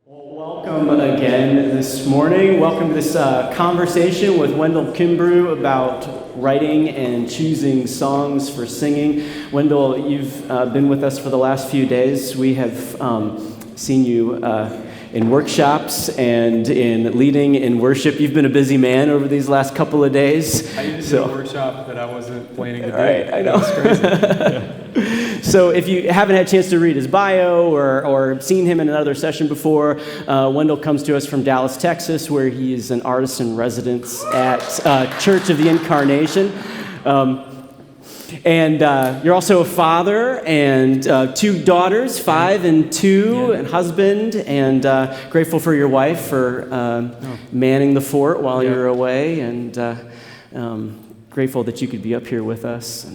Welcome again this morning. Welcome to this conversation with Wendell Kimbrough about writing and choosing songs for singing. Wendell, you've been with us for the last few days. We have seen you in workshops and in leading in worship. You've been a busy man over these last couple of days. I used to do a workshop that I wasn't planning to do. Right, I know. That's crazy. So if you haven't had a chance to read his bio or seen him in another session before, Wendell comes to us from Dallas, Texas, where he is an artist in residence at Church of the Incarnation. And you're also a father and two daughters, 5 and 2, and husband, and grateful for your wife for manning the fort while you're away, and grateful that you could be up here with us.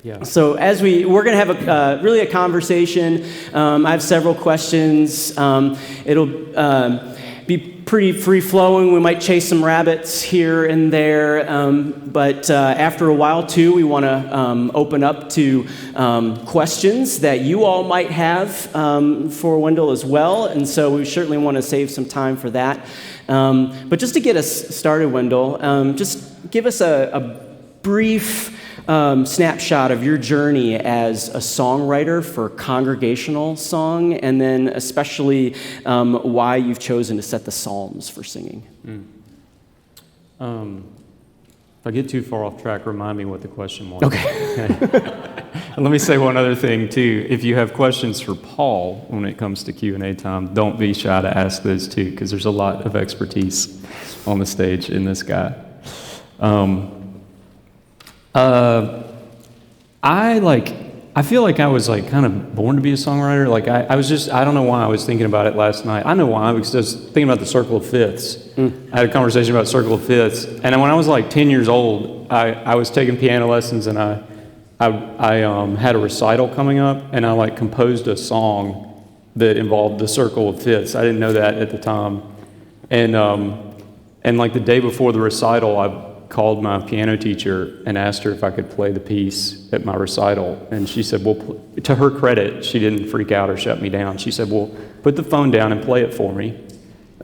Yeah. So as we're going to have really a conversation. I have several questions. It'll be pretty free-flowing. We might chase some rabbits here and there, but after a while, too, we want to open up to questions that you all might have for Wendell as well, and so we certainly want to save some time for that. But just to get us started, Wendell, just give us a brief snapshot of your journey as a songwriter for congregational song, and then especially why you've chosen to set the Psalms for singing. If I get too far off track, remind me what the question was. Okay. And let me say one other thing, too. If you have questions for Paul when it comes to Q&A time, don't be shy to ask those, too, because there's a lot of expertise on the stage in this guy. I feel like I was kind of born to be a songwriter. I don't know why I was thinking about it last night. I know why, because I was thinking about the circle of fifths. I had a conversation about circle of fifths, and when I was 10 years old, I was taking piano lessons, and I had a recital coming up, and I composed a song that involved the circle of fifths. I didn't know that at the time, and the day before the recital, I called my piano teacher and asked her if I could play the piece at my recital. And she said, well, to her credit, she didn't freak out or shut me down. She said, well, put the phone down and play it for me.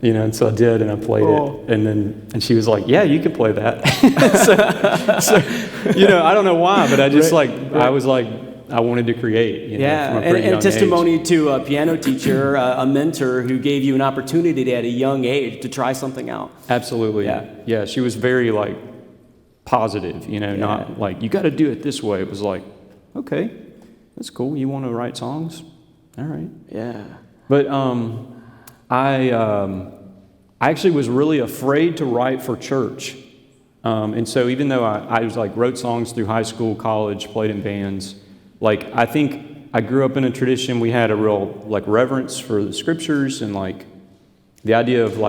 And so I did, and I played it. And she was like, yeah, you can play that. so, I don't know why, but I just I was I wanted to create. From a pretty young and testimony age. to a piano teacher, a mentor who gave you an opportunity at a young age to try something out. Absolutely. Yeah. She was very positive, not you got to do it this way. It was okay, that's cool. You want to write songs? All right. Yeah. But I actually was really afraid to write for church. And so even though I was wrote songs through high school, college, played in bands, I think I grew up in a tradition. We had a real reverence for the scriptures, and the idea of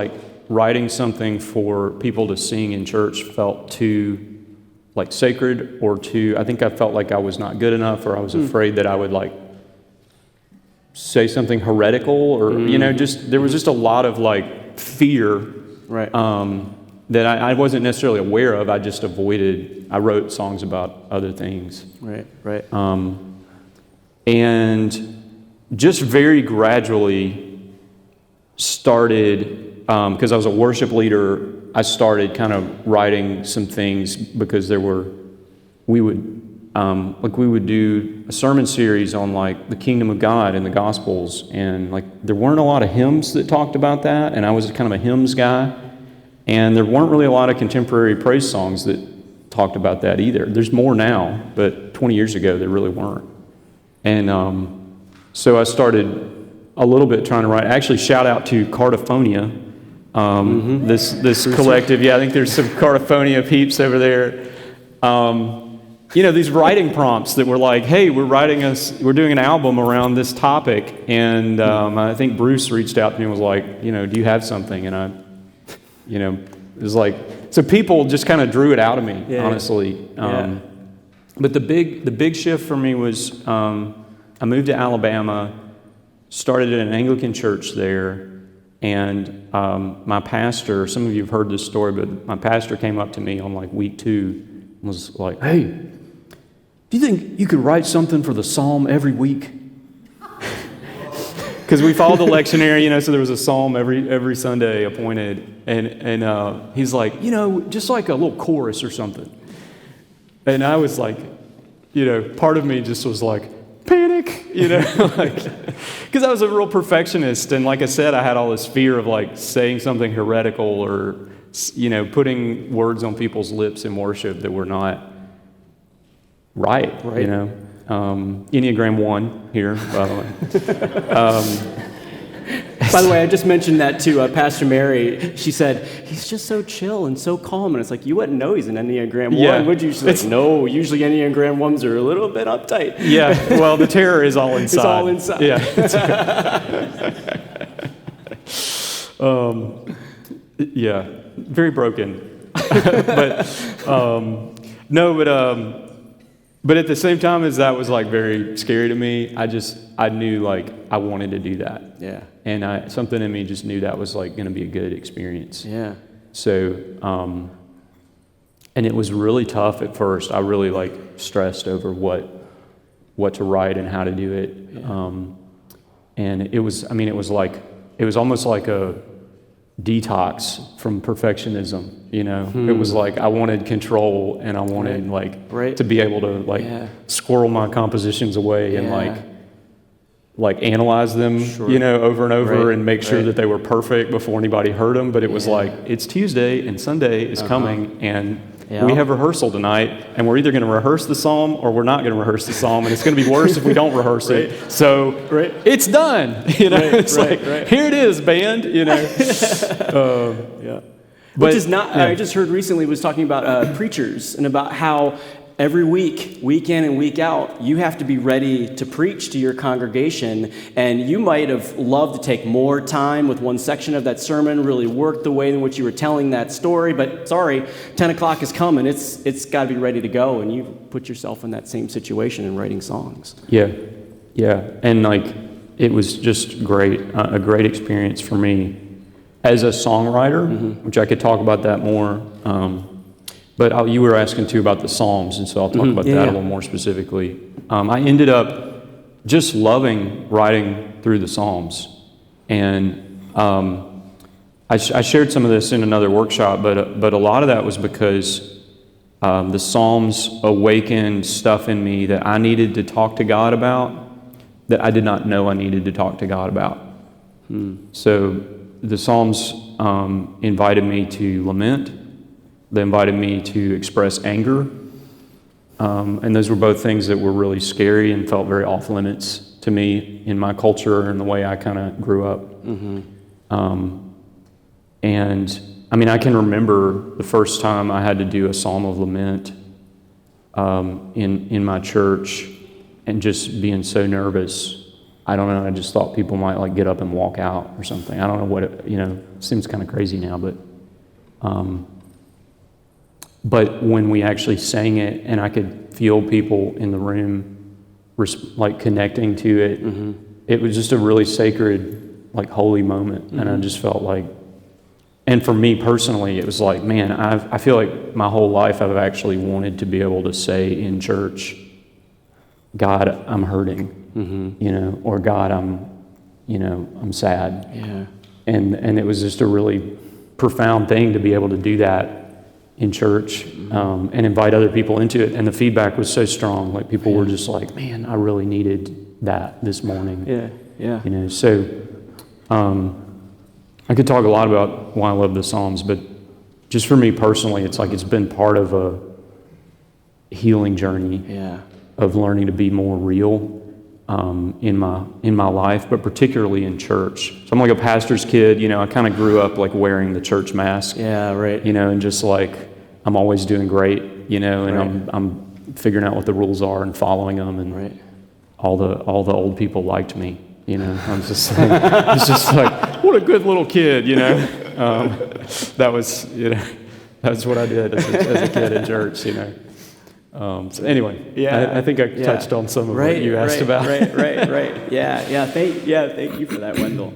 writing something for people to sing in church felt too sacred, or too, I think I felt like I was not good enough, or I was afraid that I would say something heretical, or there was just a lot of fear, right, that I wasn't necessarily aware of. I just avoided. I wrote songs about other things, right, and just very gradually started, because I was a worship leader, I started kind of writing some things, because we would do a sermon series on the kingdom of God and the Gospels, and there weren't a lot of hymns that talked about that, and I was kind of a hymns guy, and there weren't really a lot of contemporary praise songs that talked about that either. There's more now, but 20 years ago there really weren't. And so I started a little bit trying to write. Actually, shout out to Cardiphonia. This collective, I think there's some Cardiphonia peeps over there. These writing prompts that were hey, we're doing an album around this topic, and I think Bruce reached out to me and was do you have something? And I, it was so people just kind of drew it out of me, honestly. But the big shift for me was I moved to Alabama, started at an Anglican church there. And my pastor, some of you have heard this story, but my pastor came up to me on week 2 and was hey, do you think you could write something for the psalm every week? because we followed the lectionary, so there was a psalm every Sunday appointed, and he's like, just like a little chorus or something. And I was like, part of me just was like, panic, because I was a real perfectionist, and like I said, I had all this fear of like saying something heretical or putting words on people's lips in worship that were not right. Enneagram 1 here, by the way. By the way, I just mentioned that to Pastor Mary. She said, he's just so chill and so calm. And it's like, you wouldn't know he's an Enneagram 1, would you? She's like, no, usually Enneagram 1s are a little bit uptight. Yeah, well, the terror is all inside. It's all inside. Yeah. Very broken. But at the same time as that was like very scary to me, I knew like I wanted to do that. Yeah. And something in me just knew that was like going to be a good experience. Yeah. So, and it was really tough at first. I really like stressed over what to write and how to do it. Yeah. And it was almost like a detox from perfectionism. It was like I wanted control, and I wanted to be able to squirrel my compositions away and like analyze them, over and over and make sure that they were perfect before anybody heard them. But it was like, it's Tuesday and Sunday is coming, and we have rehearsal tonight, and we're either going to rehearse the psalm or we're not going to rehearse the psalm, and it's going to be worse if we don't rehearse it. So it's done. It's here it is, band. Which is not. I just heard recently was talking about preachers and about how every week, week in and week out, you have to be ready to preach to your congregation, and you might have loved to take more time with one section of that sermon, really work the way in which you were telling that story, but sorry, 10 o'clock is coming, it's got to be ready to go, and you put yourself in that same situation in writing songs. Yeah, and like, it was just great, a great experience for me as a songwriter, which I could talk about that more. But you were asking too about the Psalms, and so I'll talk about that a little more specifically. I ended up just loving writing through the Psalms. And I shared some of this in another workshop, but a lot of that was because the Psalms awakened stuff in me that I needed to talk to God about that I did not know I needed to talk to God about. So the Psalms invited me to lament. They invited me to express anger. And those were both things that were really scary and felt very off limits to me in my culture and the way I kind of grew up. And I mean, I can remember the first time I had to do a psalm of lament in my church and just being so nervous. I don't know, I just thought people might like get up and walk out or something. I don't know what it seems kind of crazy now, but when we actually sang it and I could feel people in the room like connecting to it, it was just a really sacred, like holy moment. And I just felt like, and for me personally, it was like, man, I feel like my whole life I've actually wanted to be able to say in church, God, I'm hurting, or God, I'm sad. Yeah. And it was just a really profound thing to be able to do that in church and invite other people into it. And the feedback was so strong. Like people were just like, man, I really needed that this morning. Yeah. So I could talk a lot about why I love the Psalms, but just for me personally, it's like it's been part of a healing journey of learning to be more real in my life, but particularly in church. So I'm like a pastor's kid, I kind of grew up like wearing the church mask. Yeah, right. And just like I'm always doing great, and I'm figuring out what the rules are and following them, and all the old people liked me. I'm just like, it's just like, what a good little kid, that was that's what I did as a kid in church, So anyway, I think I touched on some of what you asked about. Right. Yeah. Thank you for that, Wendell.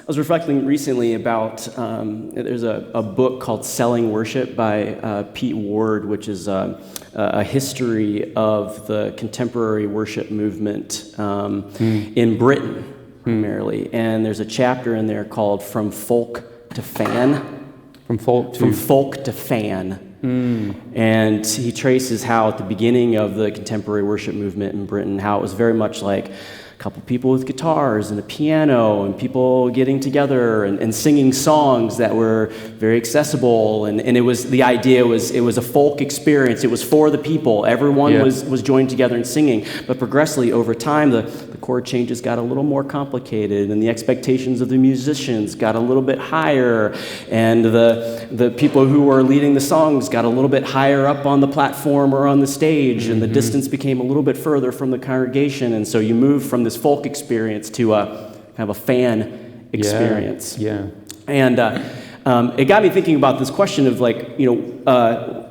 I was reflecting recently about there's a book called Selling Worship by Pete Ward, which is a history of the contemporary worship movement in Britain. primarily. And there's a chapter in there called From Folk to Fan. From folk to fan. And he traces how at the beginning of the contemporary worship movement in Britain, how it was very much like a couple people with guitars and a piano and people getting together and singing songs that were very accessible. And it was, the idea was, it was a folk experience. It was for the people. Everyone was joined together and singing. But progressively over time, the chord changes got a little more complicated and the expectations of the musicians got a little bit higher. And the people who were leading the songs got a little bit higher up on the platform or on the stage. And the distance became a little bit further from the congregation. And so you move from this folk experience to a kind of a fan experience. And it got me thinking about this question of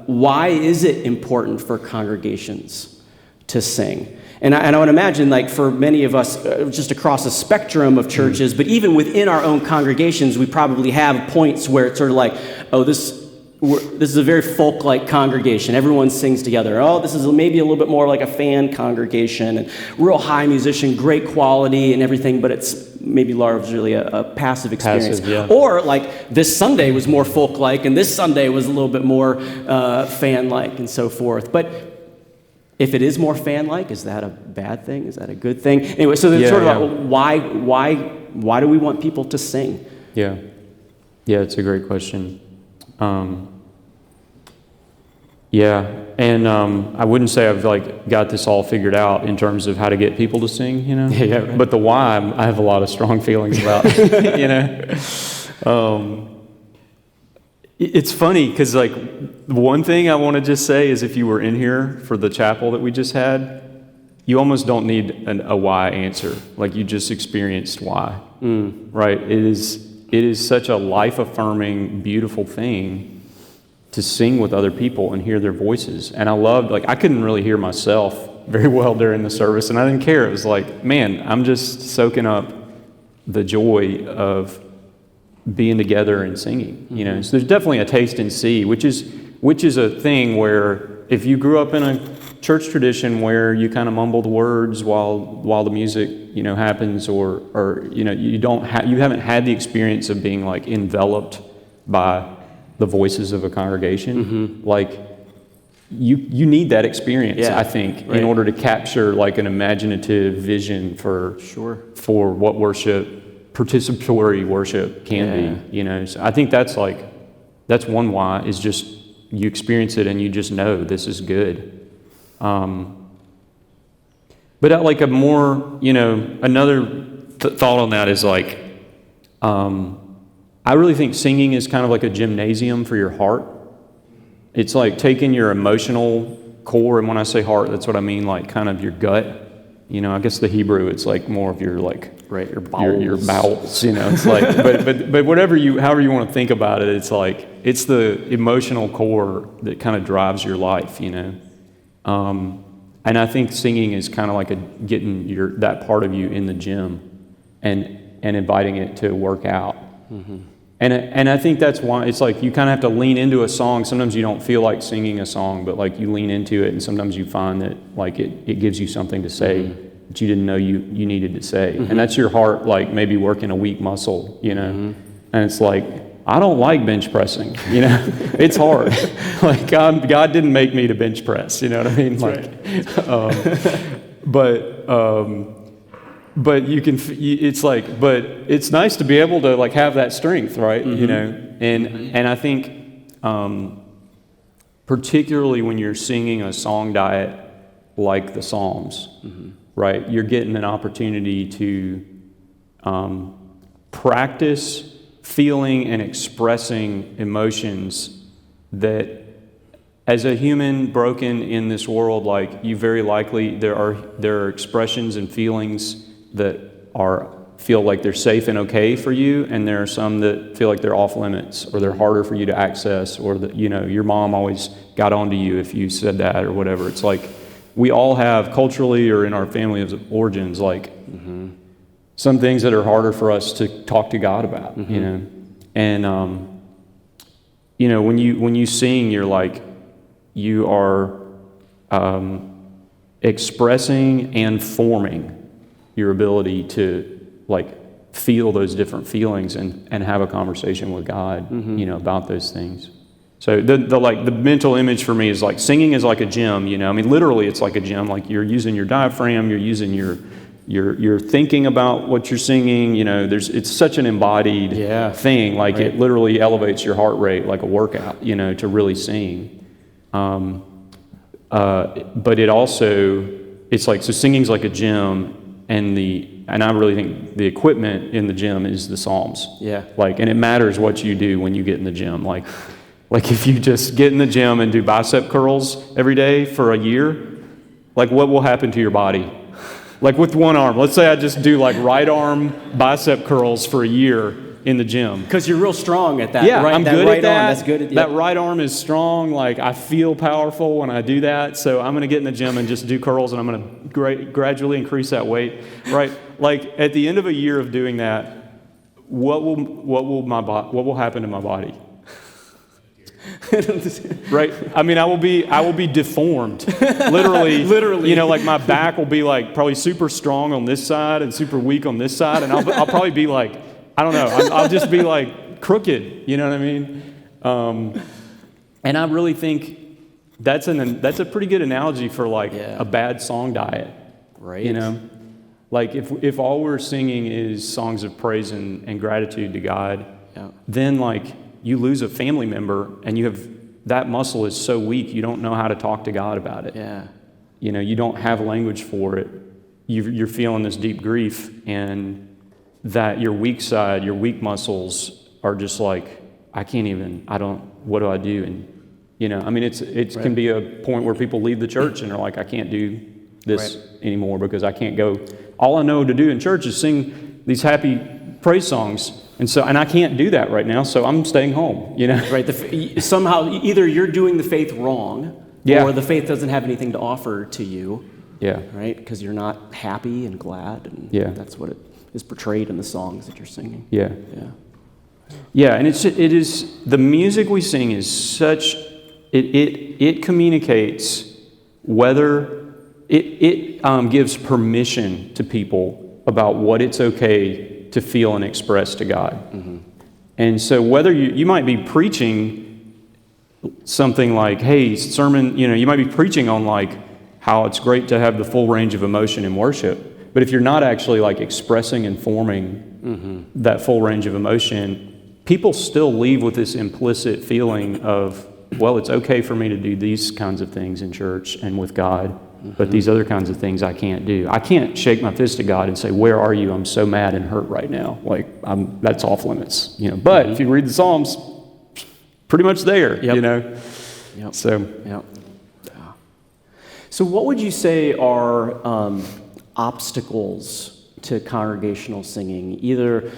why is it important for congregations to sing? And I would imagine, like, for many of us, just across a spectrum of churches, but even within our own congregations, we probably have points where it's sort of like, oh, this is a very folk-like congregation. Everyone sings together. Oh, this is maybe a little bit more like a fan congregation, and real high musician, great quality and everything, but it's maybe largely a passive experience. Or, like, this Sunday was more folk-like, and this Sunday was a little bit more fan-like, and so forth. But if it is more fan-like, is that a bad thing? Is that a good thing? Anyway, so there's why do we want people to sing? Yeah, it's a great question. I wouldn't say I've got this all figured out in terms of how to get people to sing, Right. But the why, I have a lot of strong feelings about, It's funny because one thing I want to just say is if you were in here for the chapel that we just had, you almost don't need a why answer. Like, you just experienced why, right? It is such a life-affirming, beautiful thing to sing with other people and hear their voices. And I loved, I couldn't really hear myself very well during the service, and I didn't care. It was like, man, I'm just soaking up the joy of being together and singing, So there's definitely a taste and see, which is a thing where if you grew up in a church tradition where you kind of mumble the words while the music, happens, or you haven't had the experience of being enveloped by the voices of a congregation, you need that experience, I think, in order to capture an imaginative vision for what participatory worship can be, So I think that's one why, is just you experience it and you just know this is good. But a more, another thought on that is I really think singing is kind of like a gymnasium for your heart. It's like taking your emotional core, and when I say heart, that's what I mean, kind of your gut. I guess the Hebrew, it's more of your your bowels. Your bowels, It's but however you want to think about it, it's the emotional core that kind of drives your life, And I think singing is kind of getting that part of you in the gym and inviting it to work out. And I think that's why it's you kind of have to lean into a song. Sometimes you don't feel like singing a song, but you lean into it, and sometimes you find that it gives you something to say that you didn't know you needed to say. And that's your heart maybe working a weak muscle, And it's I don't like bench pressing, It's hard. God didn't make me to bench press, you know what I mean? But you can, but it's nice to be able to have that strength, right? And I think particularly when you're singing a song diet like the Psalms, right? You're getting an opportunity to practice feeling and expressing emotions that, as a human broken in this world, you very likely, there are expressions and feelings that feel like they're safe and okay for you, and there are some that feel like they're off limits, or they're harder for you to access, or that your mom always got onto you if you said that or whatever. It's we all have, culturally or in our family of origins, some things that are harder for us to talk to God about, And when you sing, you are expressing and forming your ability to like feel those different feelings and have a conversation with God, about those things. So the mental image for me is like singing is like a gym, I mean, literally it's like a gym. Like you're using your diaphragm, you're using you're thinking about what you're singing, it's such an embodied thing. Like it literally elevates your heart rate like a workout, to really sing. But it also, it's like, so singing's like a gym, and I really think the equipment in the gym is the Psalms. Yeah. Like, and it matters what you do when you get in the gym. Like if you just get in the gym and do bicep curls every day for a year, like what will happen to your body? Like with one arm, let's say I just do like right arm bicep curls for a year in the gym. Because you're real strong at that. Yeah, right, I'm that good right at that. Arm, that's good at, That right arm is strong. Like I feel powerful when I do that. So I'm going to get in the gym and just do curls, and I'm going to gradually increase that weight. Right? Like at the end of a year of doing that, what will happen to my body? Right? I mean, I will be deformed. Literally. Like my back will be like probably super strong on this side and super weak on this side, and I'll probably be like, I don't know, I'll just be like crooked, you know what I mean? And I really think that's a pretty good analogy for like a bad song diet. Right. Like if all we're singing is songs of praise and gratitude to God, then like you lose a family member and that muscle is so weak you don't know how to talk to God about it. Yeah. You don't have language for it. You're feeling this deep grief, and that your weak side, your weak muscles are just like, what do I do? And, I mean, it can be a point where people leave the church and are like, I can't do this anymore because I can't go. All I know to do in church is sing these happy praise songs. And I can't do that right now, so I'm staying home, Right. Somehow, either you're doing the faith wrong, or the faith doesn't have anything to offer to you. Yeah. Right? Because you're not happy and glad, and that's what it is portrayed in the songs that you're singing. Yeah. And it is the music we sing is such it communicates whether it gives permission to people about what it's okay to feel and express to God. Mm-hmm. And so whether you might be preaching something like, hey, sermon, you might be preaching on like how it's great to have the full range of emotion in worship. But if you're not actually like expressing and forming that full range of emotion, people still leave with this implicit feeling of, well, it's okay for me to do these kinds of things in church and with God, but these other kinds of things I can't do. I can't shake my fist at God and say, where are you? I'm so mad and hurt right now. Like, that's off limits, But if you read the Psalms, pretty much there, So what would you say are obstacles to congregational singing, either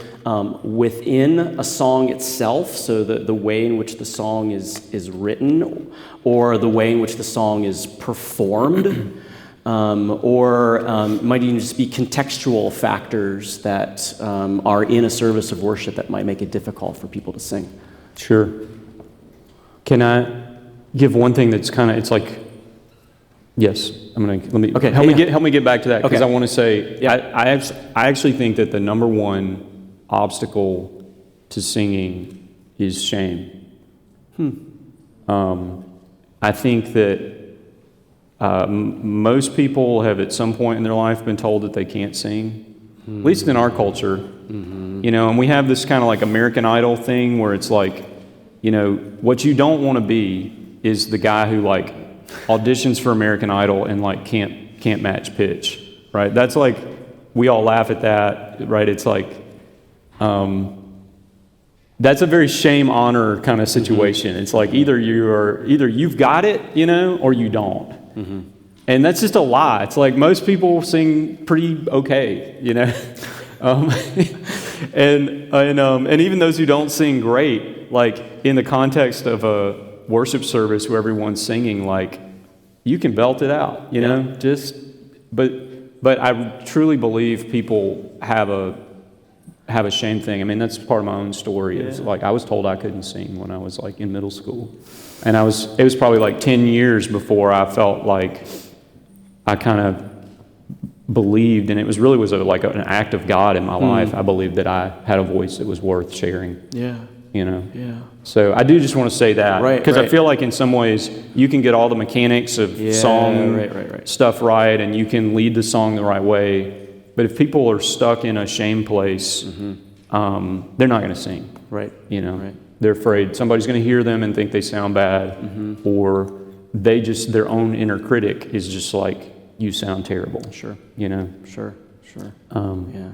within a song itself, so the way in which the song is written, or the way in which the song is performed, or might even just be contextual factors that are in a service of worship that might make it difficult for people to sing? Sure. Can I give one thing that's kind of, it's like, yes, help me get back to that, because I want to say, I actually think that the number one obstacle to singing is shame. I think that most people have at some point in their life been told that they can't sing, at least in our culture, and we have this kind of like American Idol thing where it's like, what you don't want to be is the guy who like auditions for American Idol and like can't match pitch, right? That's like, we all laugh at that, right? It's like, that's a very shame honor kind of situation. It's like either you've got it, or you don't. And that's just a lie. It's like most people sing pretty okay, and even those who don't sing great, like in the context of a worship service where everyone's singing, like you can belt it out, but I truly believe people have a shame thing. I mean, that's part of my own story. Is like I was told I couldn't sing when I was like in middle school, and it was probably like 10 years before I felt like I kind of believed, and it was really like an act of God in my life. I believed that I had a voice that was worth sharing. Yeah. Yeah. So I do just want to say that, because I feel like in some ways you can get all the mechanics of song stuff right, and you can lead the song the right way. But if people are stuck in a shame place, they're not going to sing. Right. They're afraid somebody's going to hear them and think they sound bad, or their own inner critic is just like, you sound terrible. Sure. Sure. Yeah.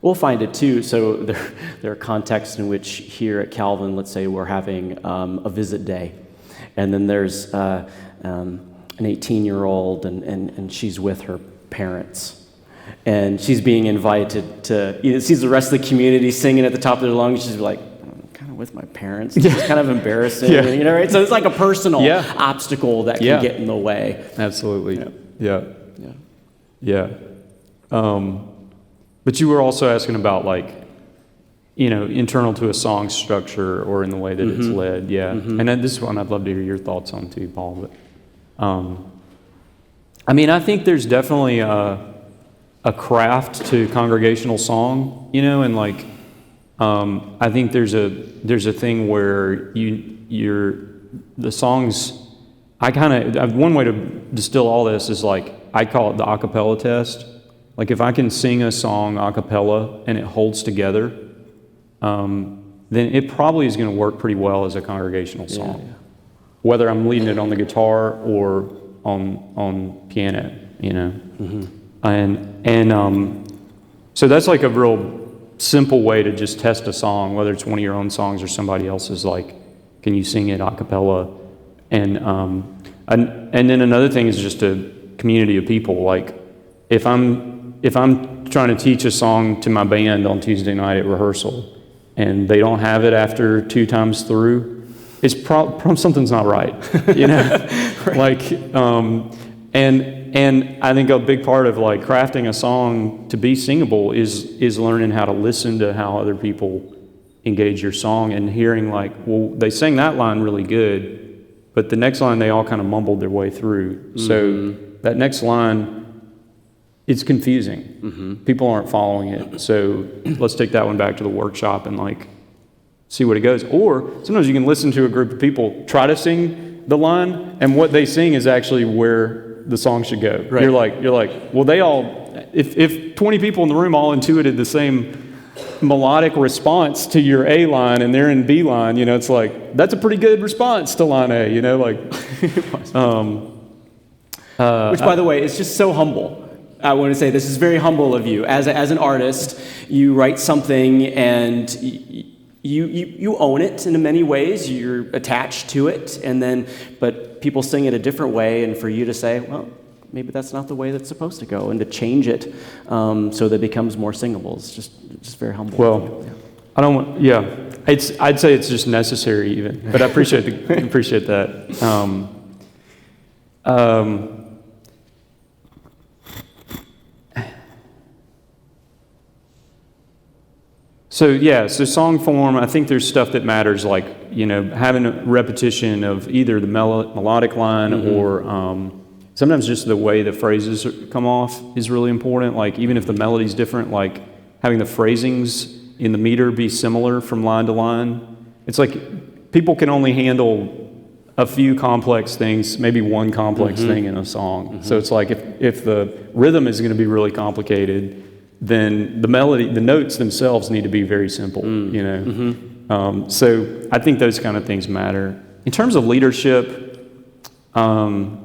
We'll find it too. So there are contexts in which here at Calvin, let's say we're having a visit day, and then there's an 18-year-old, and she's with her parents, and she's being invited to, sees the rest of the community singing at the top of their lungs. She's like, I'm kind of with my parents. It's kind of embarrassing, right? So it's like a personal obstacle that can get in the way. Absolutely. Yeah. But you were also asking about, like, internal to a song structure or in the way that it's led. Yeah. And then this one I'd love to hear your thoughts on too, Paul. But I think there's definitely a craft to congregational song, and like I think there's a thing where the songs. One way to distill all this is, like, I call it the a cappella test. Like, if I can sing a song a cappella and it holds together, then it probably is going to work pretty well as a congregational song. Yeah. Whether I'm leading it on the guitar or on piano, so that's like a real simple way to just test a song, whether it's one of your own songs or somebody else's. Like, can you sing it a cappella? And then another thing is just a community of people. Like, if I'm trying to teach a song to my band on Tuesday night at rehearsal, and they don't have it after 2 times through, it's something's not right, Like, and I think a big part of, like, crafting a song to be singable is learning how to listen to how other people engage your song, and hearing, like, well, they sang that line really good, but the next line they all kind of mumbled their way through. So that next line, it's confusing. People aren't following it. So let's take that one back to the workshop and, like, see what it goes. Or sometimes you can listen to a group of people try to sing the line, and what they sing is actually where the song should go. Right. You're like, well, they all, if 20 people in the room all intuited the same melodic response to your A line and they're in B line, it's like, that's a pretty good response to line A, like. Which, by the way, is just so humble. I want to say this is very humble of you. As an artist, you write something and you own it in many ways. You're attached to it, but people sing it a different way, and for you to say, well, maybe that's not the way that's supposed to go, and to change it so that it becomes more singable. It's just very humble. Well, I don't want. Yeah, I'd say it's just necessary even, but I appreciate that. So song form, I think there's stuff that matters, like, having a repetition of either the melodic line or sometimes just the way the phrases come off is really important. Like, even if the melody's different, like having the phrasings in the meter be similar from line to line. It's like people can only handle a few complex things, maybe one complex thing in a song. So it's like if the rhythm is going to be really complicated, then the melody, the notes themselves need to be very simple, So I think those kind of things matter. In terms of leadership, I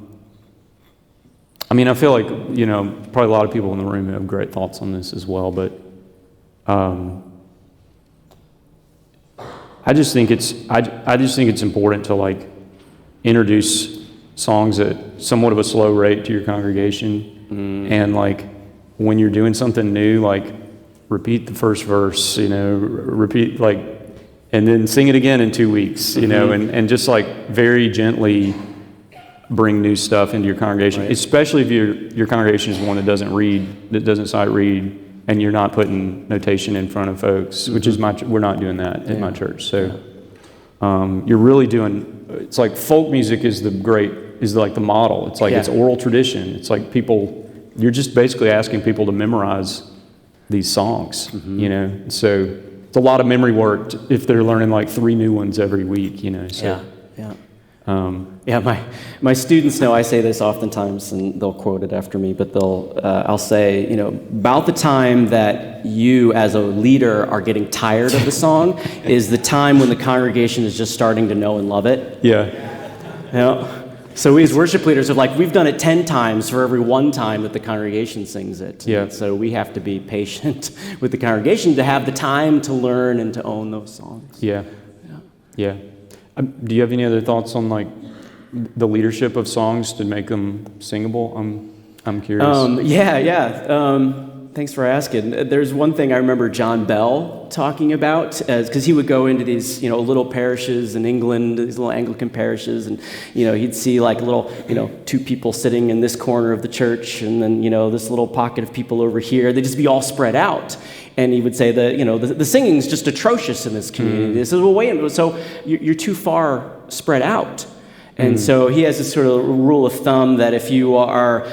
feel like, probably a lot of people in the room have great thoughts on this as well, but I just think it's important to, like, introduce songs at somewhat of a slow rate to your congregation, and, like, when you're doing something new, like, repeat the first verse, repeat, like, and then sing it again in 2 weeks, and just, like, very gently bring new stuff into your congregation, especially if your congregation is one that doesn't sight read, and you're not putting notation in front of folks, which is we're not doing that at my church. So you're really doing, it's like folk music is like the model. It's like it's oral tradition. It's like people you're just basically asking people to memorize these songs, you know. So it's a lot of memory work if they're learning like 3 new ones every week, you know. So, My students know I say this oftentimes, and they'll quote it after me. But I'll say, you know, about the time that you as a leader are getting tired of the song is the time when the congregation is just starting to know and love it. Yeah. You know? So we as worship leaders are like, we've done it 10 times for every 1 time that the congregation sings it. Yeah. And so we have to be patient with the congregation to have the time to learn and to own those songs. Yeah. Do you have any other thoughts on like the leadership of songs to make them singable? I'm curious. Thanks for asking. There's one thing I remember John Bell talking about, because he would go into these, you know, little parishes in England, these little Anglican parishes, and, you know, he'd see like little, you know, 2 people sitting in this corner of the church, and then, you know, this little pocket of people over here. They'd just be all spread out. And he would say that, you know, the singing's just atrocious in this community. He says, well, wait a minute, so you're too far spread out. And so he has this sort of rule of thumb that if you are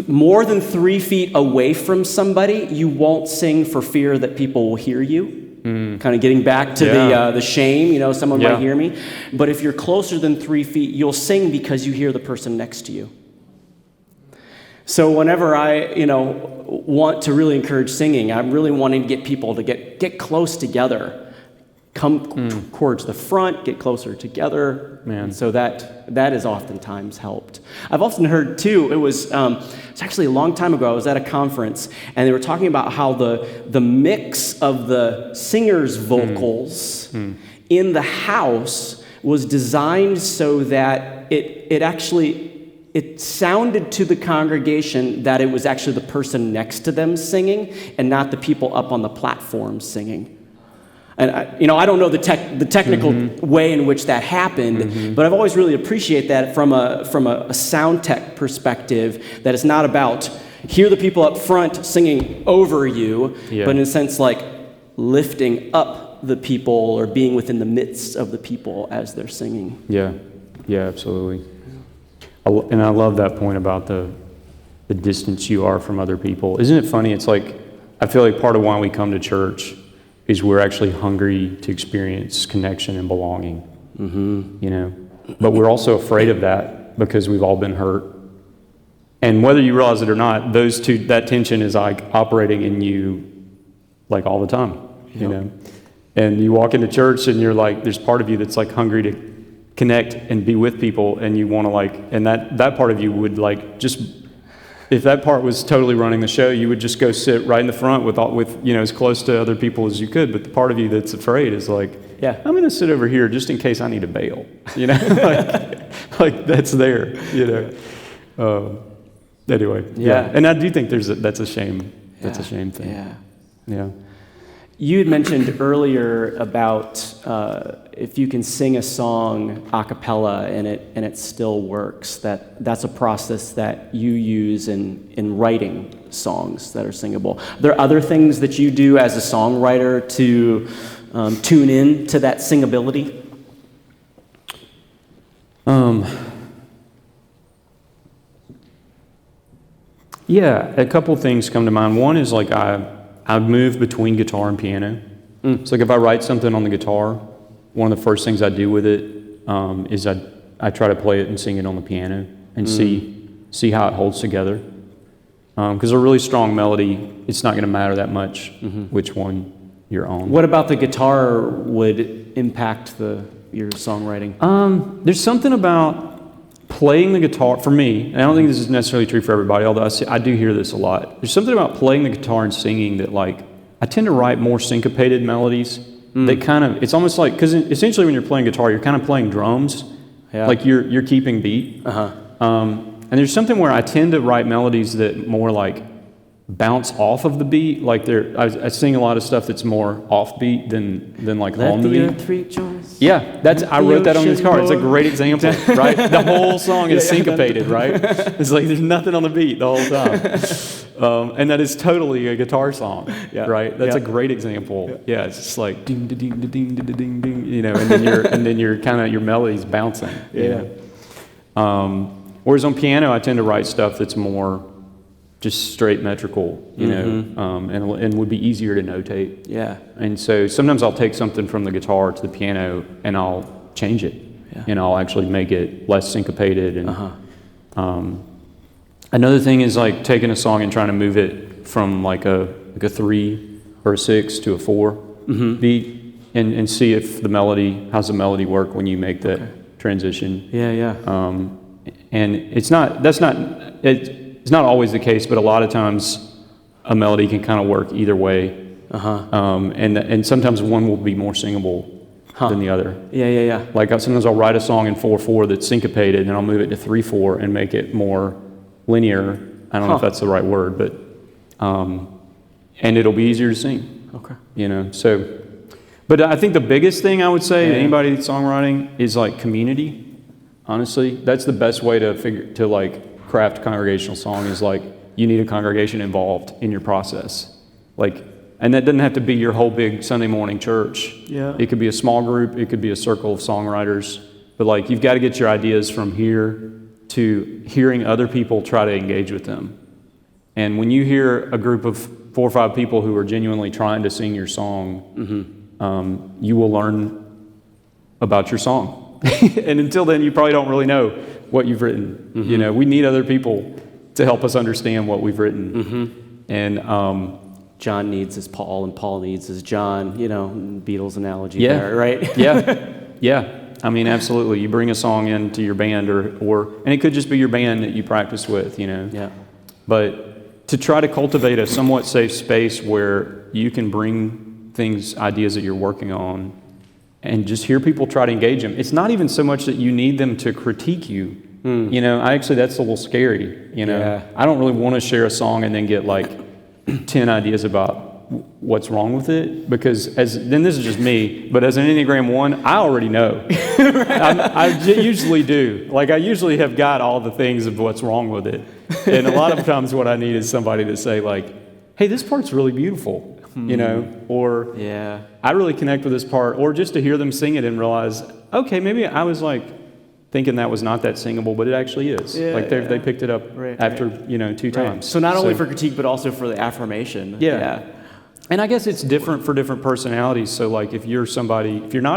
more than 3 feet away from somebody, you won't sing for fear that people will hear you. Kind of getting back to the shame, you know, someone might hear me. But if you're closer than 3 feet, you'll sing because you hear the person next to you. So whenever I, you know, want to really encourage singing, I'm really wanting to get people to get close together. Come towards the front, get closer together. Man. So that has oftentimes helped. I've often heard too, it's actually a long time ago, I was at a conference and they were talking about how the mix of the singer's vocals in the house was designed so that it sounded to the congregation that it was actually the person next to them singing and not the people up on the platform singing. And I don't know the technical way in which that happened, but I've always really appreciated that from a sound tech perspective, that it's not about hear the people up front singing over you, but in a sense like lifting up the people or being within the midst of the people as they're singing. Yeah, absolutely. And I love that point about the distance you are from other people. Isn't it funny? It's like, I feel like part of why we come to church is we're actually hungry to experience connection and belonging, you know? But we're also afraid of that because we've all been hurt. And whether you realize it or not, that tension is like operating in you like all the time, you know? And you walk into church and you're like, there's part of you that's like hungry to connect and be with people, and you want to like, and that part of you would like just, if that part was totally running the show, you would just go sit right in the front with you know, as close to other people as you could. But the part of you that's afraid is like, I'm going to sit over here just in case I need to bail, you know, like that's there, you know. Anyway, and I do think that's a shame. That's a shame thing. Yeah. You had mentioned earlier about if you can sing a song a cappella and it still works, that's a process that you use in writing songs that are singable. Are there other things that you do as a songwriter to tune in to that singability? Yeah, a couple things come to mind. One is like I move between guitar and piano. So like if I write something on the guitar, one of the first things I do with it is I try to play it and sing it on the piano and see how it holds together. Because a really strong melody, it's not going to matter that much which one you're on. What about the guitar would impact your songwriting? There's something about playing the guitar, for me, and I don't think this is necessarily true for everybody, although I do hear this a lot. There's something about playing the guitar and singing that, like, I tend to write more syncopated melodies that kind of, it's almost like, because essentially when you're playing guitar, you're kind of playing drums, like you're keeping beat. And there's something where I tend to write melodies that more like bounce off of the beat, like I sing a lot of stuff that's more offbeat than like on the beat. Let the earth rejoice. Yeah, I wrote that on the guitar. It's a great example, right? The whole song is syncopated, right? It's like there's nothing on the beat the whole time, and that is totally a guitar song, right? That's a great example. Yeah, it's just like ding ding ding ding ding ding ding, you know, and then your kind of your melody's bouncing. You know? Whereas on piano, I tend to write stuff that's more just straight metrical, you know, and would be easier to notate. Yeah. And so sometimes I'll take something from the guitar to the piano and I'll change it, and I'll actually make it less syncopated. And another thing is like taking a song and trying to move it from like a 3 or a 6 to a 4 beat, and see if how's the melody work when you make that transition. And it's not always the case, but a lot of times a melody can kind of work either way. And sometimes one will be more singable than the other. Like sometimes I'll write a song in 4/4 that's syncopated, and I'll move it to 3/4 and make it more linear. I don't know if that's the right word, but and it'll be easier to sing. You know, so. But I think the biggest thing I would say to anybody that's songwriting is like community. Honestly, that's the best way to like craft a congregational song, is like you need a congregation involved in your process. Like, and that doesn't have to be your whole big Sunday morning church. It could be a small group, it could be a circle of songwriters, but like you've got to get your ideas from here to hearing other people try to engage with them. And when you hear a group of 4 or 5 people who are genuinely trying to sing your song, you will learn about your song. And until then, you probably don't really know what you've written. You know, we need other people to help us understand what we've written. And John needs his Paul, and Paul needs his John. You know, Beatles analogy there, right? I mean, absolutely. You bring a song into your band, and it could just be your band that you practice with. You know. But to try to cultivate a somewhat safe space where you can bring ideas that you're working on, and just hear people try to engage them. It's not even so much that you need them to critique you. You know, that's a little scary. You know, I don't really want to share a song and then get like 10 ideas about what's wrong with it, because then this is just me, but as an Enneagram 1, I already know. I usually do. Like I usually have got all the things of what's wrong with it. And a lot of times what I need is somebody to say like, hey, this part's really beautiful. You know, or I really connect with this part, or just to hear them sing it and realize, okay, maybe I was like thinking that was not that singable, but it actually is. They picked it up after, you know, 2 times. So not only for critique, but also for the affirmation. And I guess it's different for different personalities. So like if you're not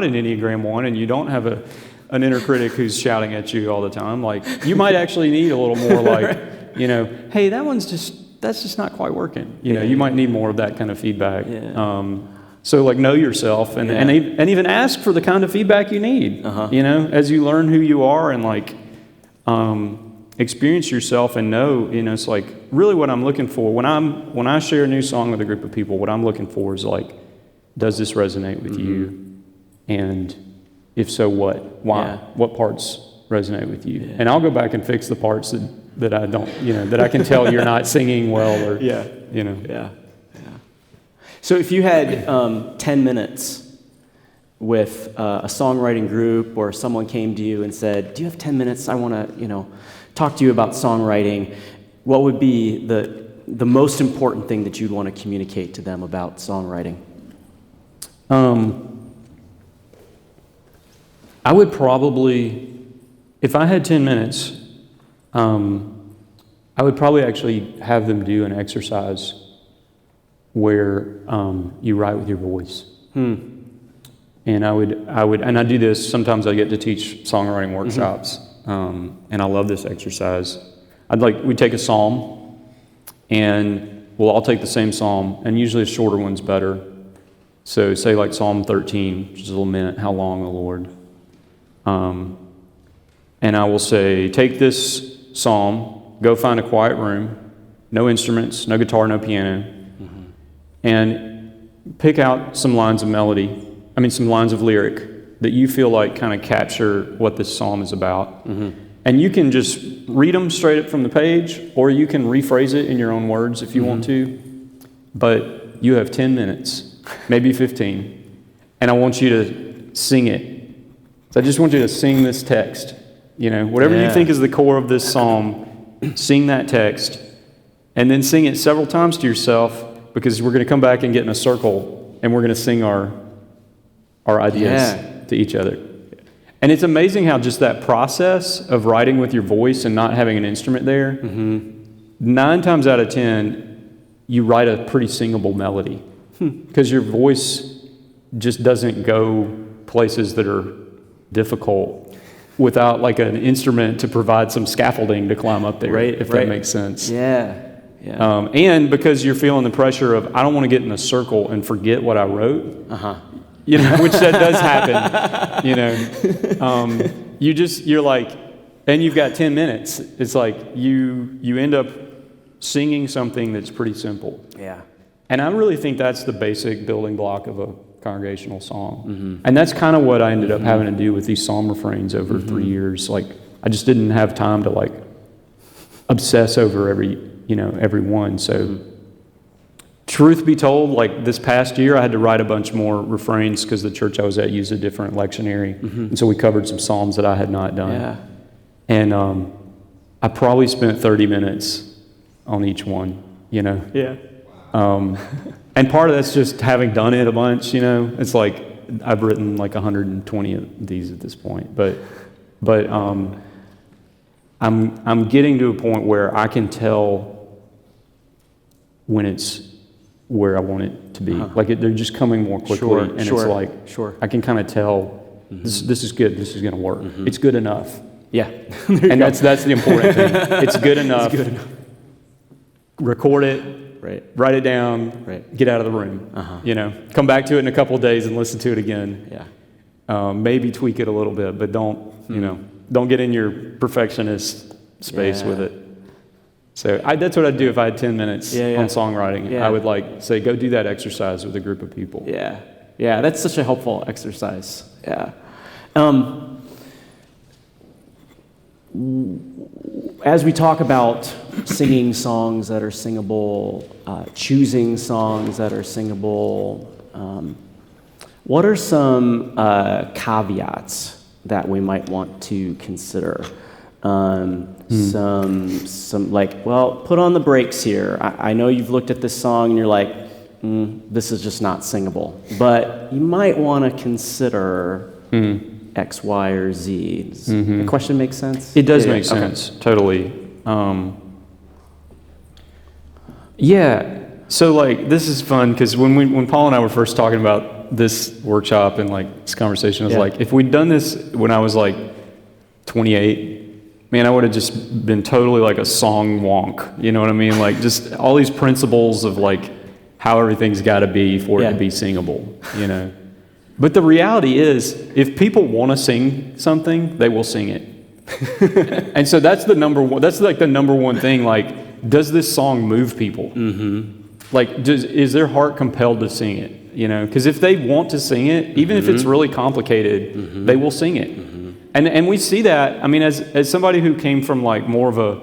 an Enneagram 1 and you don't have an inner critic who's shouting at you all the time, like you might actually need a little more like, you know, hey, that's just not quite working. You know, you might need more of that kind of feedback. So like know yourself and even ask for the kind of feedback you need. You know, as you learn who you are and like experience yourself and know, you know, it's like really what I'm looking for when I share a new song with a group of people, what I'm looking for is like, does this resonate with you? And if so, what? Why? What parts resonate with you? And I'll go back and fix the parts that I don't, you know, that I can tell you're not singing well, or you know. So if you had 10 minutes with a songwriting group, or someone came to you and said, do you have 10 minutes? I want to, you know, talk to you about songwriting. What would be the most important thing that you'd want to communicate to them about songwriting? I would probably, if I had 10 minutes, I would probably actually have them do an exercise where you write with your voice. And I do this, sometimes I get to teach songwriting workshops, and I love this exercise. We take a psalm, and we'll all take the same psalm, and usually a shorter one's better. So say like Psalm 13, which is a little minute, how long, O Lord? And I will say, take this psalm, go find a quiet room, no instruments, no guitar, no piano, and pick out some lines of some lines of lyric that you feel like kind of capture what this psalm is about. And you can just read them straight up from the page, or you can rephrase it in your own words if you want to. But you have 10 minutes, maybe 15, and I want you to sing it. So I just want you to sing this text. You know, whatever you think is the core of this psalm, sing that text, and then sing it several times to yourself, because we're going to come back and get in a circle, and we're going to sing our ideas to each other. And it's amazing how just that process of writing with your voice and not having an instrument there 9 times out of 10, you write a pretty singable melody because your voice just doesn't go places that are difficult without like an instrument to provide some scaffolding to climb up there, if that makes sense. Yeah. And because you're feeling the pressure of, I don't want to get in a circle and forget what I wrote, which that does happen, you're like, and you've got 10 minutes. It's like you end up singing something that's pretty simple. Yeah. And I really think that's the basic building block of a congregational song. And that's kind of what I ended up having to do with these psalm refrains over 3 years. Like, I just didn't have time to like obsess over every one. So truth be told, like this past year, I had to write a bunch more refrains because the church I was at used a different lectionary. And so we covered some psalms that I had not done. Yeah. And I probably spent 30 minutes on each one, Yeah. And part of that's just having done it a bunch, It's like I've written like 120 of these at this point, but I'm getting to a point where I can tell when it's where I want it to be. Like they're just coming more quickly, it's like I can kind of tell this is good. This is going to work. It's good enough. Yeah, and that's the important thing. It's good enough. It's good enough. Record it. Write it down, get out of the room, come back to it in a couple of days and listen to it again. Yeah. Maybe tweak it a little bit, but don't get in your perfectionist space with it. So that's what I'd do if I had 10 minutes on songwriting. I would say, go do that exercise with a group of people. Yeah. Yeah, that's such a helpful exercise. Yeah. As we talk about singing songs that are singable, choosing songs that are singable, what are some caveats that we might want to consider? Some like, well, put on the brakes here. I know you've looked at this song and you're like, this is just not singable, but you might want to consider X, Y, or Z. Does the question make sense? It does make sense, totally. So like this is fun because when Paul and I were first talking about this workshop and like this conversation, I was like, if we'd done this when I was like 28, man, I would have just been totally like a song wonk. You know what I mean? Like just all these principles of like how everything's got to be for it to be singable. But the reality is, if people want to sing something, they will sing it. And so that's the number one. That's like the number one thing. Like, does this song move people? Like, is their heart compelled to sing it? Because if they want to sing it, even if it's really complicated, they will sing it. And we see that. I mean, as somebody who came from like more of a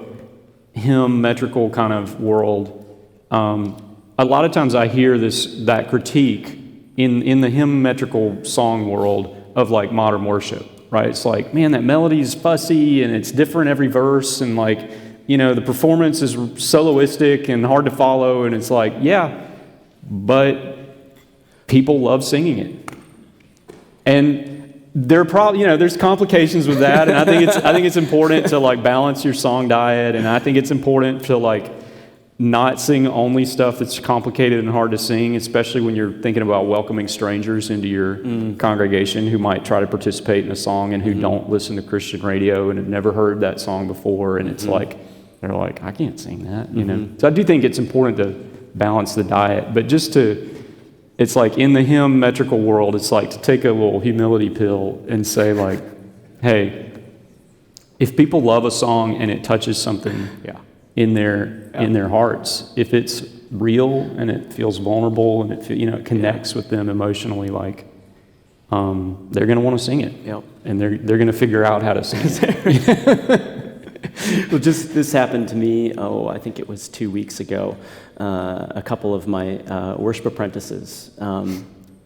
hymn metrical kind of world, a lot of times I hear that critique in the hymn metrical song world of like modern worship, right? It's like, man, that melody is fussy and it's different every verse, and like, the performance is soloistic and hard to follow, and it's like, yeah, but people love singing it. And there probably, there's complications with that, and I think it's important to like balance your song diet, and I think it's important to like not sing only stuff that's complicated and hard to sing, especially when you're thinking about welcoming strangers into your congregation who might try to participate in a song and who don't listen to Christian radio and have never heard that song before, and it's like, they're like, I can't sing that, So I do think it's important to balance the diet, but it's like in the hymn metrical world, it's like to take a little humility pill and say like, hey, if people love a song and it touches something in their hearts, if it's real and it feels vulnerable and it connects with them emotionally, like they're going to want to sing it, and they're going to figure out how to sing it. Well, this happened to me. I think it was 2 weeks ago. A couple of my worship apprentices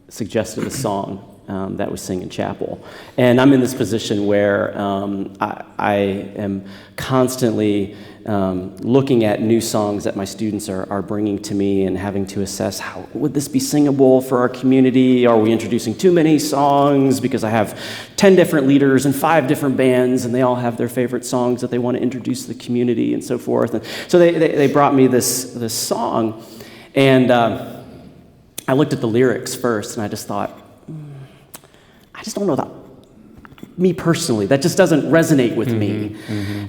suggested a song that we sing in chapel. And I'm in this position where I am constantly looking at new songs that my students are bringing to me and having to assess, how would this be singable for our community? Are we introducing too many songs? Because I have 10 different leaders and 5 different bands, and they all have their favorite songs that they want to introduce to the community and so forth. And so they brought me this song, and I looked at the lyrics first, and I just thought, I just don't know that. Me personally, that just doesn't resonate with me.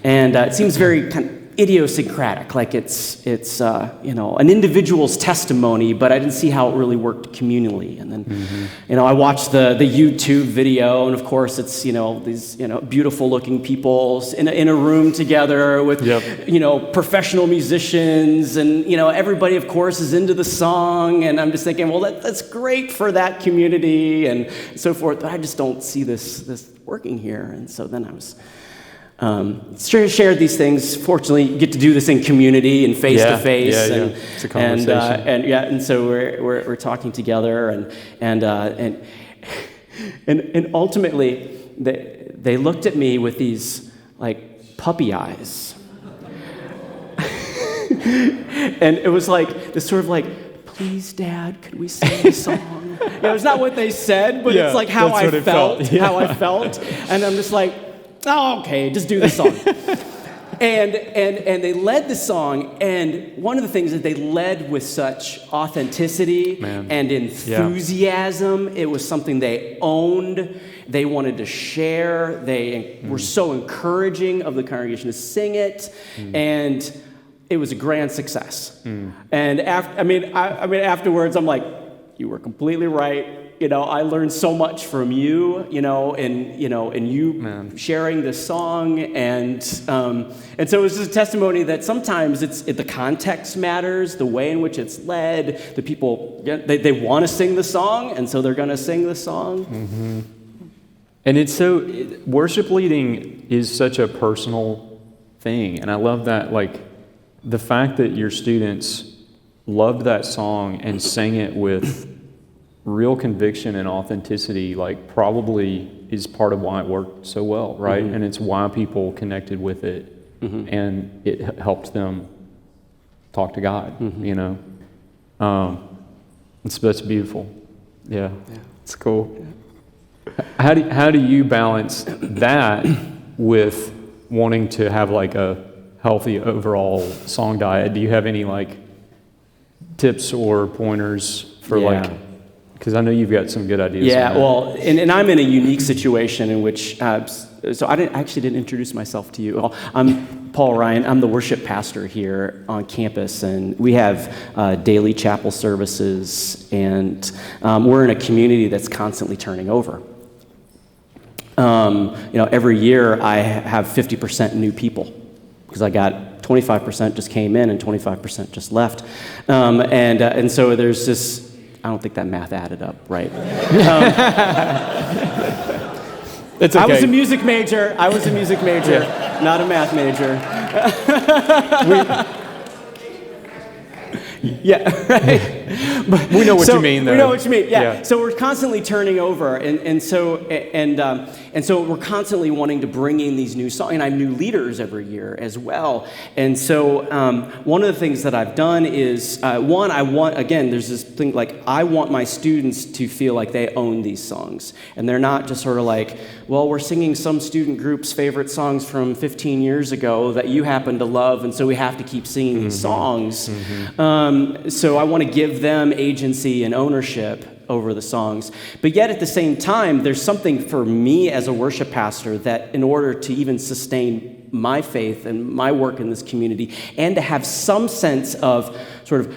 And it seems very kind of idiosyncratic, like it's an individual's testimony, but I didn't see how it really worked communally. And then, I watched the YouTube video, and of course it's, these, beautiful looking people in a room together with, professional musicians, and, everybody of course is into the song, and I'm just thinking, well, that's great for that community and so forth, but I just don't see this working here. And so then I was shared these things. Fortunately, you get to do this in community and face to face, and it's a conversation. And so we're talking together, and ultimately they looked at me with these like puppy eyes, and it was like this sort of like, please, Dad, could we sing a song? It's not what they said, but it's like how I felt, how I felt, and I'm just like, oh, okay, just do the song. and they led the song, and one of the things that they led with such authenticity and enthusiasm, it was something they owned, they wanted to share, they were so encouraging of the congregation to sing it, and it was a grand success. And afterwards, I'm like, you were completely right. I learned so much from you, and you sharing this song, and so it was just a testimony that sometimes the context matters, the way in which it's led, the people, they want to sing the song, and so they're going to sing the song. And worship leading is such a personal thing, and I love that, like, the fact that your students loved that song and sang it with real conviction and authenticity, like, probably is part of why it worked so well, right? And it's why people connected with it, and it helped them talk to God, that's beautiful. Yeah, it's cool. How do you balance that with wanting to have like a healthy overall song diet? Do you have any like tips or pointers for because I know you've got some good ideas. Yeah, well, and I'm in a unique situation in which, so I didn't introduce myself to you. Well, I'm Paul Ryan. I'm the worship pastor here on campus, and we have daily chapel services, and we're in a community that's constantly turning over. Every year I have 50% new people, because I got 25% just came in and 25% just left, and so there's this. I don't think that math added up right. It's okay. I was a music major, not a math major. Yeah, right. But, we know what you mean, though. We know what you mean. Yeah. So we're constantly turning over, and so we're constantly wanting to bring in these new songs, and I have new leaders every year as well. And so one of the things that I've done is there's this thing like I want my students to feel like they own these songs, and they're not just sort of like, well, we're singing some student group's favorite songs from 15 years ago that you happen to love, and so we have to keep singing these songs. So I want to give them agency and ownership over the songs. But yet at the same time, there's something for me as a worship pastor that in order to even sustain my faith and my work in this community and to have some sense of sort of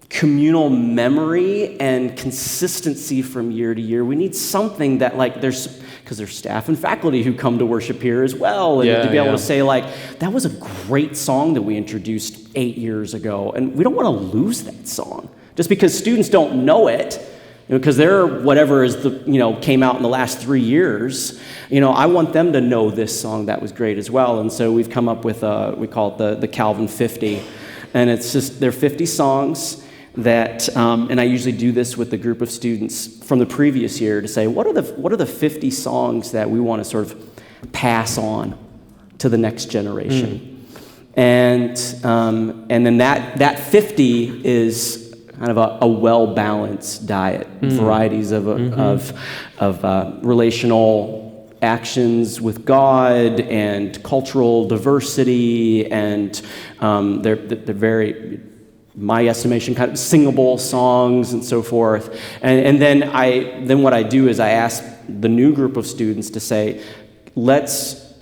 communal memory and consistency from year to year, we need something that because there's staff and faculty who come to worship here as well, and to be able to say like, that was a great song that we introduced 8 years ago, and we don't want to lose that song just because students don't know it, because they're whatever is came out in the last 3 years. I want them to know this song that was great as well, and so we've come up with we call it the Calvin 50, and it's just they're 50 songs that, and I usually do this with a group of students from the previous year to say, what are the 50 songs that we want to sort of pass on to the next generation? And then that 50 is kind of a well-balanced diet, varieties of relational actions with God and cultural diversity, and they're very, my estimation, kind of singable songs and so forth. And then what I do is I ask the new group of students to say, let's,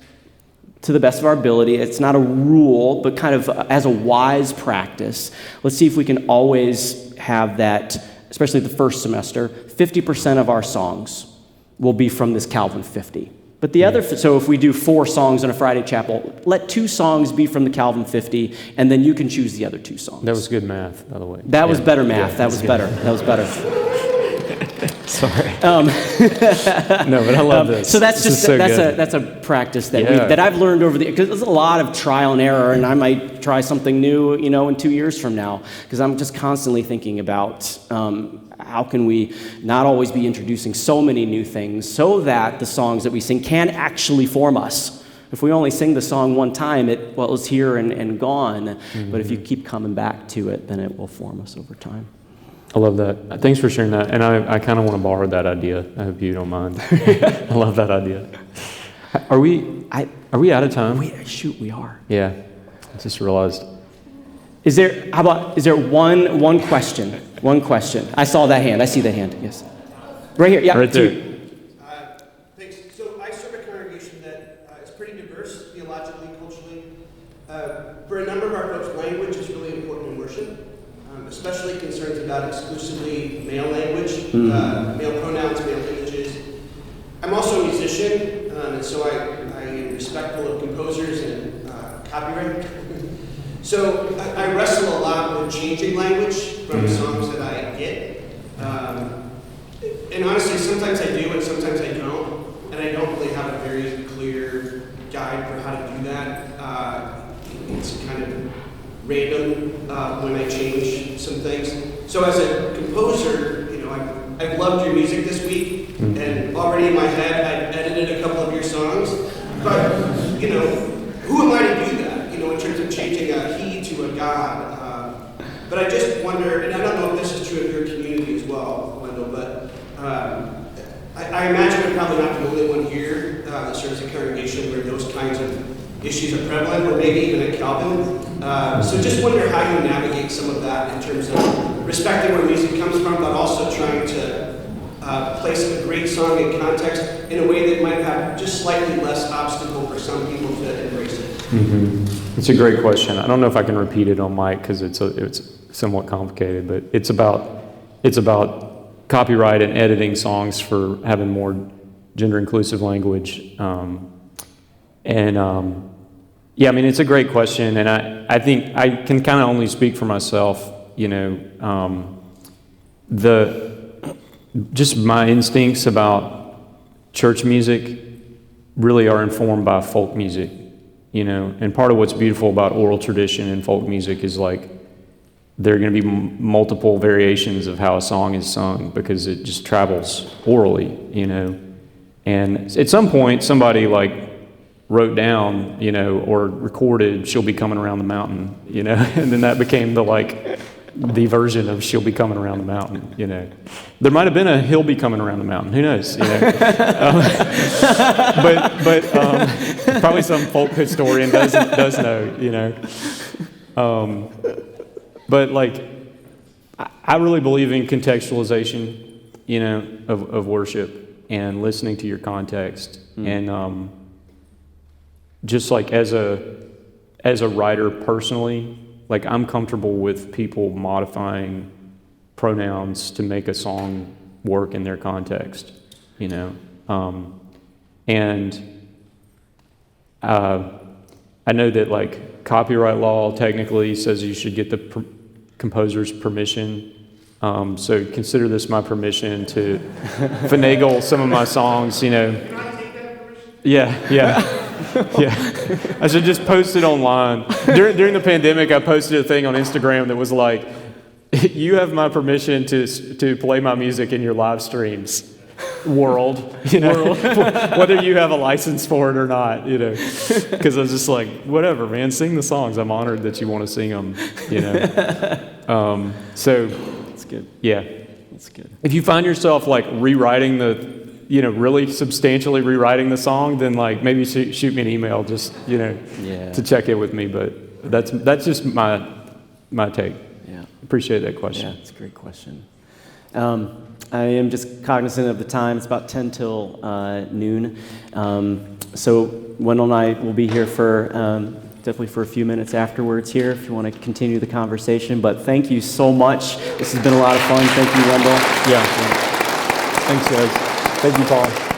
to the best of our ability, it's not a rule, but kind of as a wise practice, let's see if we can always have that, especially the first semester, 50% of our songs will be from this Calvin 50. But the other, so if we do 4 songs in a Friday chapel, let 2 songs be from the Calvin 50, and then you can choose the other 2 songs. That was good math, by the way. That was better math. That was better. That was better. Sorry. No, but I love this. So that's this just so that's a practice that I've learned over the, because there's a lot of trial and error, and I might try something new, in 2 years from now, because I'm just constantly thinking about how can we not always be introducing so many new things so that the songs that we sing can actually form us. If we only sing the song one time, it's here and gone. Mm-hmm. But if you keep coming back to it, then it will form us over time. I love that. Thanks for sharing that. And I kind of want to borrow that idea. I hope you don't mind. I love that idea. Are we out of time? We are. Yeah. I just realized. Is there one question? One question. I saw that hand. I see that hand. Yes. Right here. Yeah. Right there. Thanks. So I serve a congregation that is pretty diverse theologically, culturally. For a number of our folks, language is really important in worship. Especially concerns about exclusively male language, male pronouns, male images. I'm also a musician, and so I am respectful of composers and copyright. So I wrestle a lot with changing language from songs that I get. And honestly, sometimes I do and sometimes I don't. And I don't really have a very clear guide for how to do that. It's kind of random when I change some things. So as a composer, I've loved your music this week, and already in my head I've edited a couple of your songs. But who am I to do that? In terms of changing a he to a God. But I just wonder, and I don't know if this is true of your community as well, Wendell, but I imagine I'm probably not the only one here that serves a congregation where those kinds of issues are prevalent, or maybe even at Calvin. So just wonder how you navigate some of that in terms of respecting where music comes from, but also trying to place a great song in context in a way that might have just slightly less obstacle for some people to embrace it. Mm-hmm. It's a great question. I don't know if I can repeat it on mic because it's somewhat complicated, but it's about copyright and editing songs for having more gender inclusive language. Yeah, I mean, it's a great question, and I think I can kind of only speak for myself. Just my instincts about church music really are informed by folk music, and part of what's beautiful about oral tradition and folk music is like there are going to be multiple variations of how a song is sung because it just travels orally, and at some point somebody wrote down, or recorded "She'll Be Coming Around the Mountain," and then that became the version of "She'll Be Coming Around the Mountain." There might have been a "He'll Be Coming Around the Mountain." Who knows? But probably some folk historian does know. But I really believe in contextualization, of worship and listening to your context and. Just as a writer personally, I'm comfortable with people modifying pronouns to make a song work in their context, and I know that copyright law technically says you should get the composer's permission. So consider this my permission to finagle some of my songs, Yeah. Yeah, I should just post it online. During the pandemic, I posted a thing on Instagram that was you have my permission to play my music in your live streams. World, whether you have a license for it or not, because I was just like, whatever, man, sing the songs. I'm honored that you want to sing them, So That's good. Yeah, That's good. if you find yourself like rewriting really substantially rewriting the song, then like maybe shoot me an email, just to check in with me. But that's just my take. Yeah, appreciate that question. Yeah, it's a great question. I am just cognizant of the time. It's about 10 till noon. So Wendell and I will be here for definitely for a few minutes afterwards here if you want to continue the conversation. But thank you so much. This has been a lot of fun. Thank you, Wendell. Yeah. Thanks, guys. Thank you, Paul.